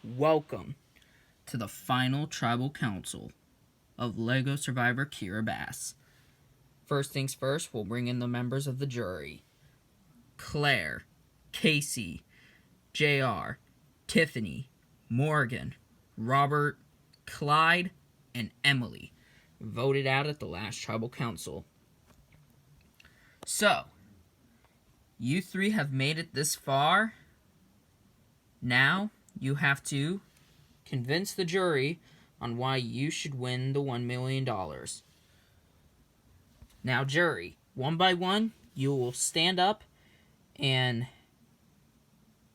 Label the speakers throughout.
Speaker 1: Welcome to the final tribal council of LEGO Survivor Kiribati. First things first, we'll bring in the members of the jury. Claire, Kacy, JR, Tiffany, Morgan, Robert, Clyde, and Emily voted out at the last tribal council. So, you three have made it this far. Now, you have to convince the jury on why you should win the $1 million. Now, jury, one by one, you will stand up and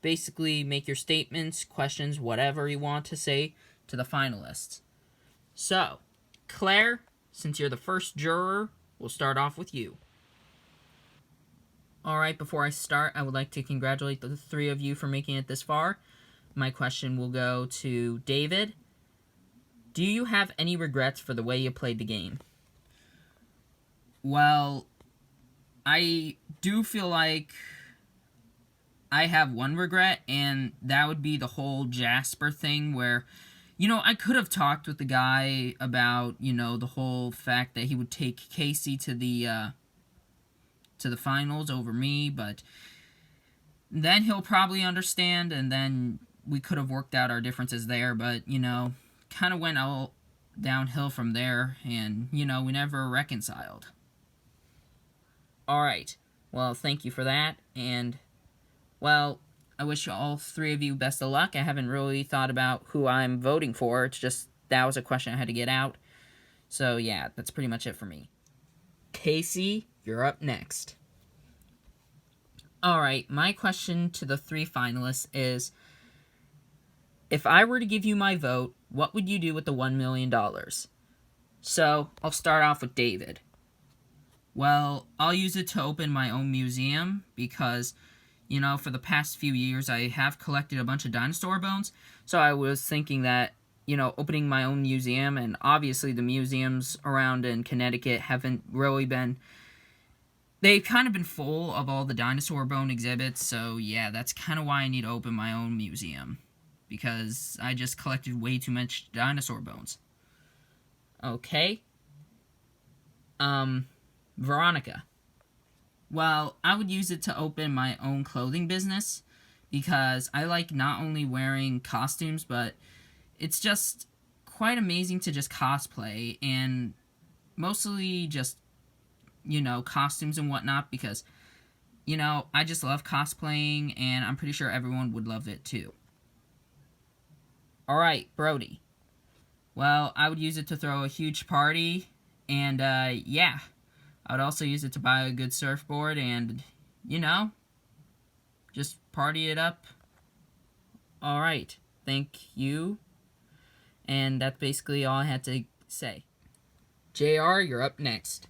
Speaker 1: basically make your statements, questions, whatever you want to say to the finalists. So, Claire, since you're the first juror, we'll start off with you. Alright, before I start, I would like to congratulate the three of you for making it this far. My question will go to David. Do you have any regrets for the way you played the game? Well, I do feel like I have one regret, and that would be the whole Jasper thing where, I could have talked with the guy about, the whole fact that he would take Kacy to the finals over me, but then he'll probably understand, and then we could have worked out our differences there, but, kind of went all downhill from there, and, we never reconciled. Alright, well, thank you for that, and, well, I wish all three of you best of luck. I haven't really thought about who I'm voting for, it's just, that was a question I had to get out. So, yeah, that's pretty much it for me. Kacy, you're up next. Alright, my question to the three finalists is, if I were to give you my vote, what would you do with the $1 million? So, I'll start off with David. Well, I'll use it to open my own museum because, for the past few years I have collected a bunch of dinosaur bones, so I was thinking that, opening my own museum, and obviously the museums around in Connecticut haven't really been, they've kind of been full of all the dinosaur bone exhibits, so yeah, that's kind of why I need to open my own museum, because I just collected way too much dinosaur bones. Okay. Veronica. Well, I would use it to open my own clothing business, because I like not only wearing costumes, but it's just quite amazing to just cosplay, and mostly just, costumes and whatnot, because, I just love cosplaying, and I'm pretty sure everyone would love it too. Alright, Brody. Well, I would use it to throw a huge party, and, yeah. I would also use it to buy a good surfboard and, just party it up. Alright, thank you. And that's basically all I had to say. JR, you're up next.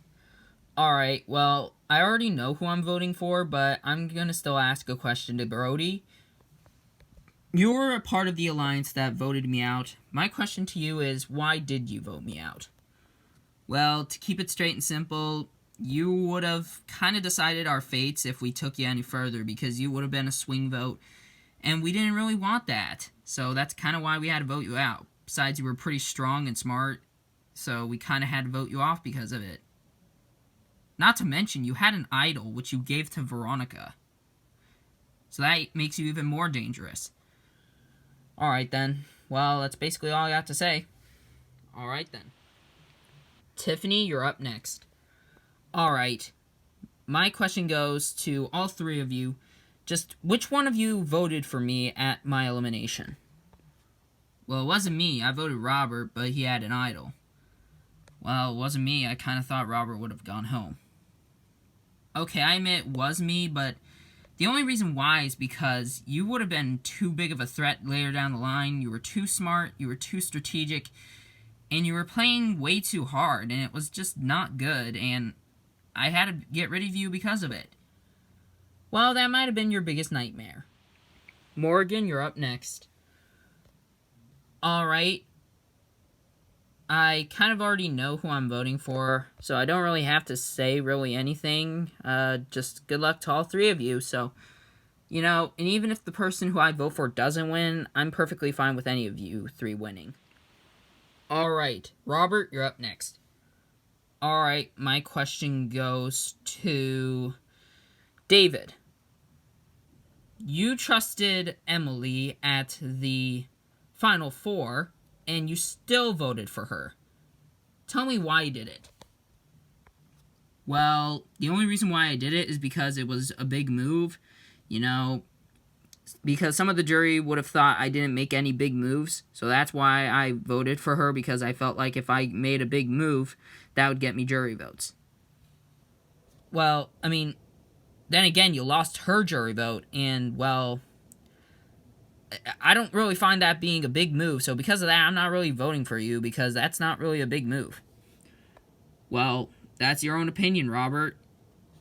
Speaker 1: Alright, well, I already know who I'm voting for, but I'm gonna still ask a question to Brody. You're a part of the alliance that voted me out. My question to you is, why did you vote me out? Well, to keep it straight and simple, you would have kind of decided our fates if we took you any further, because you would have been a swing vote, and we didn't really want that. So that's kind of why we had to vote you out. Besides, you were pretty strong and smart, so we kind of had to vote you off because of it. Not to mention, you had an idol, which you gave to Veronica. So that makes you even more dangerous. Alright then. Well, that's basically all I got to say. Alright then. Tiffany, you're up next. Alright. My question goes to all three of you. Just, which one of you voted for me at my elimination? Well, it wasn't me. I voted Robert, but he had an idol. Well, it wasn't me. I kind of thought Robert would have gone home. Okay, I admit it was me, but the only reason why is because you would have been too big of a threat later down the line. You were too smart, you were too strategic, and you were playing way too hard, and it was just not good, and I had to get rid of you because of it. Well, that might have been your biggest nightmare. Morgan, you're up next. Alright. I kind of already know who I'm voting for, so I don't really have to say really anything. Just good luck to all three of you, so And even if the person who I vote for doesn't win, I'm perfectly fine with any of you three winning. Alright, Robert, you're up next. Alright, my question goes to David. You trusted Emily at the Final Four, and you still voted for her. Tell me why you did it. Well, the only reason why I did it is because it was a big move. Because some of the jury would have thought I didn't make any big moves. So that's why I voted for her, because I felt like if I made a big move, that would get me jury votes. Well, then again, you lost her jury vote, and, well, I don't really find that being a big move. So because of that, I'm not really voting for you, because that's not really a big move. Well, that's your own opinion, Robert.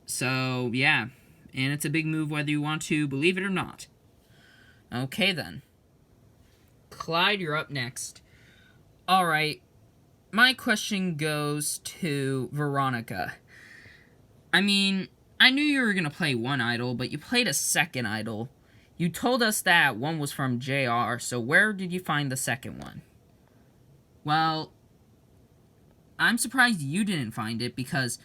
Speaker 1: So, yeah. And it's a big move whether you want to believe it or not. Okay, then. Clyde, you're up next. Alright. My question goes to Veronica. I knew you were going to play one idol, but you played a second idol. You told us that one was from JR, so where did you find the second one? Well, I'm surprised you didn't find it, because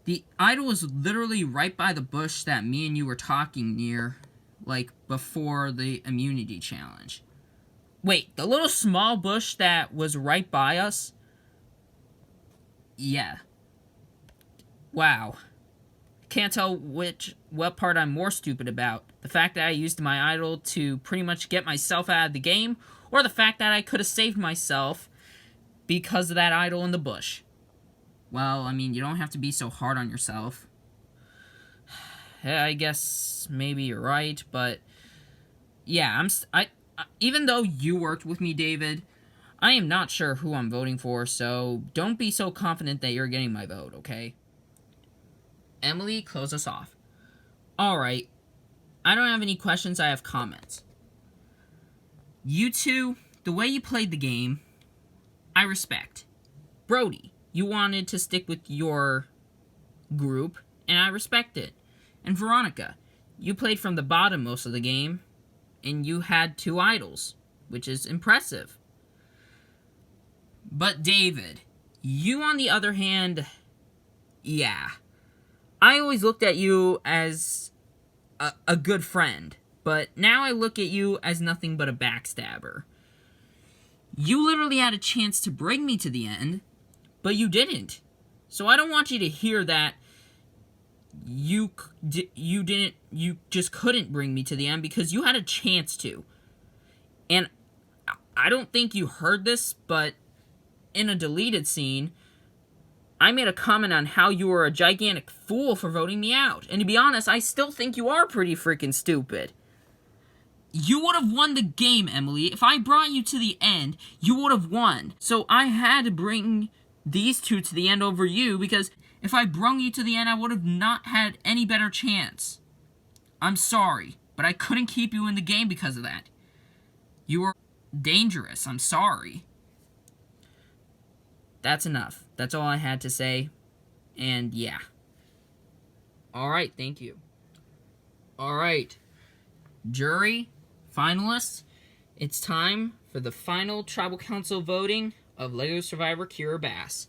Speaker 1: the idol was literally right by the bush that me and you were talking near, before the immunity challenge. Wait, the little small bush that was right by us? Yeah. Wow. Can't tell what part I'm more stupid about. The fact that I used my idol to pretty much get myself out of the game, or the fact that I could have saved myself because of that idol in the bush. Well, you don't have to be so hard on yourself. I guess maybe you're right, but yeah, even though you worked with me, David, I am not sure who I'm voting for, so don't be so confident that you're getting my vote, okay? Emily, close us off. Alright, I don't have any questions, I have comments. You two, the way you played the game, I respect. Brody, you wanted to stick with your group, and I respect it. And Veronica, you played from the bottom most of the game, and you had 2 idols, which is impressive. But David, you on the other hand, yeah. I always looked at you as a good friend, but now I look at you as nothing but a backstabber. You literally had a chance to bring me to the end, but you didn't. So I don't want you to hear that you just couldn't bring me to the end, because you had a chance to. And I don't think you heard this, but in a deleted scene, I made a comment on how you were a gigantic fool for voting me out. And to be honest, I still think you are pretty freaking stupid. You would have won the game, Emily. If I brought you to the end, you would have won. So I had to bring these 2 to the end over you, because if I brung you to the end, I would have not had any better chance. I'm sorry, but I couldn't keep you in the game because of that. You were dangerous. I'm sorry. That's enough. That's all I had to say. And yeah. Alright, thank you. Alright. Jury, finalists, it's time for the final Tribal Council voting of LEGO Survivor Kiribati.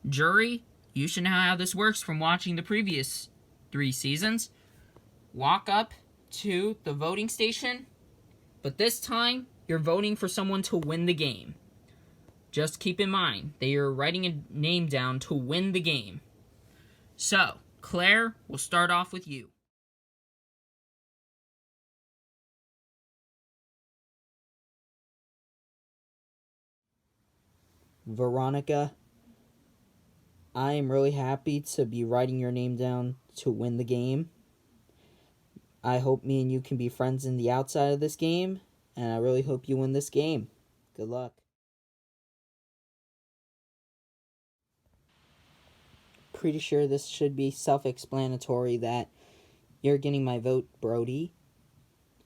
Speaker 1: Jury, you should know how this works from watching the previous 3 seasons. Walk up to the voting station, but this time, you're voting for someone to win the game. Just keep in mind that you're writing a name down to win the game. So, Claire, we'll start off with you.
Speaker 2: Veronica, I am really happy to be writing your name down to win the game. I hope me and you can be friends in the outside of this game, and I really hope you win this game. Good luck. Pretty sure this should be self-explanatory that you're getting my vote, Brody.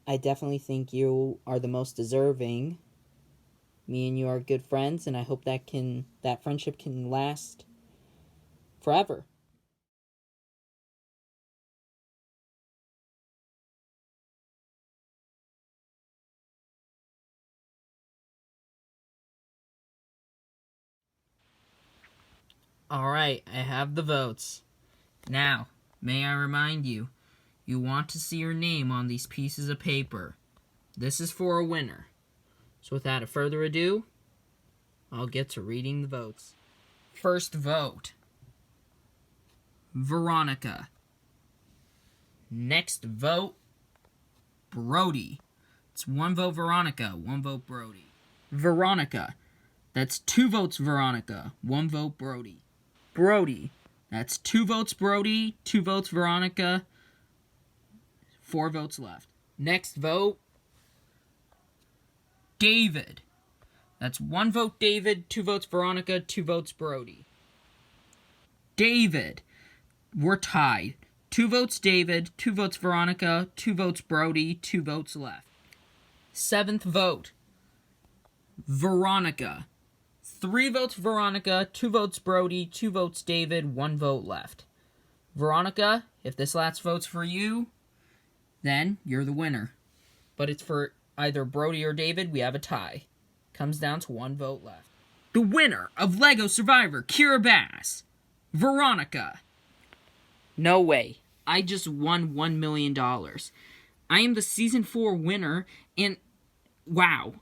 Speaker 2: I definitely think you are the most deserving. Me and you are good friends, and I hope that friendship can last forever.
Speaker 1: Alright, I have the votes. Now, may I remind you, you want to see your name on these pieces of paper. This is for a winner. So without further ado, I'll get to reading the votes. First vote, Veronica. Next vote, Brody. It's 1 vote Veronica, 1 vote Brody. Veronica. That's 2 votes Veronica, 1 vote Brody. Brody. That's 2 votes Brody, 2 votes Veronica, 4 votes left. Next vote, David. That's 1 vote David, 2 votes Veronica, 2 votes Brody. David. We're tied. 2 votes David, 2 votes Veronica, 2 votes Brody, 2 votes left. 7th vote, Veronica. 3 votes Veronica, 2 votes Brody, 2 votes David, 1 vote left. Veronica, if this last vote's for you, then you're the winner. But it's for either Brody or David, we have a tie. Comes down to 1 vote left. The winner of LEGO Survivor Kiribati, Veronica. No way. I just won $1 million. I am the Season 4 winner, and wow.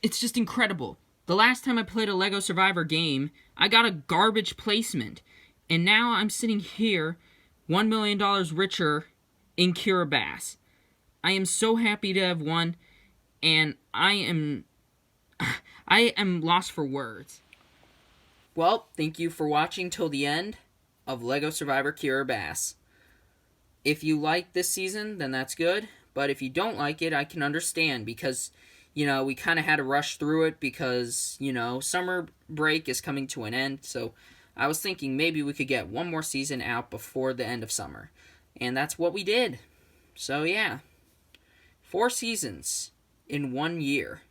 Speaker 1: It's just incredible. The last time I played a LEGO Survivor game, I got a garbage placement. And now I'm sitting here, $1 million richer in Kiribati. I am so happy to have won, and I am lost for words. Well, thank you for watching till the end of LEGO Survivor Kiribati. If you like this season, then that's good. But if you don't like it, I can understand because, we kind of had to rush through it because, summer break is coming to an end. So I was thinking maybe we could get 1 more season out before the end of summer. And that's what we did. So yeah, 4 seasons in 1 year.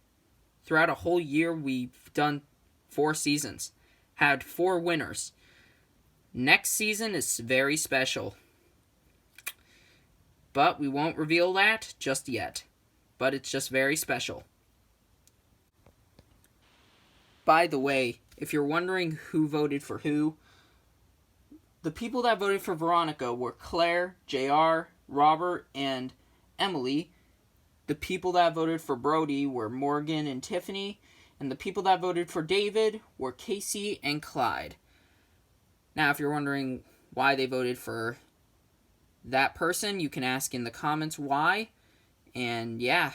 Speaker 1: Throughout a whole year, we've done 4 seasons. Had 4 winners. Next season is very special. But we won't reveal that just yet. But it's just very special. By the way, if you're wondering who voted for who, the people that voted for Veronica were Claire, JR, Robert, and Emily. The people that voted for Brody were Morgan and Tiffany. And the people that voted for David were Kacy and Clyde. Now, if you're wondering why they voted for that person, you can ask in the comments why. And yeah.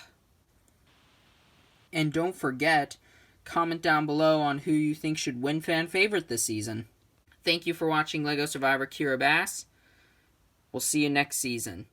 Speaker 1: And don't forget, comment down below on who you think should win fan favorite this season. Thank you for watching LEGO Survivor Kiribati. We'll see you next season.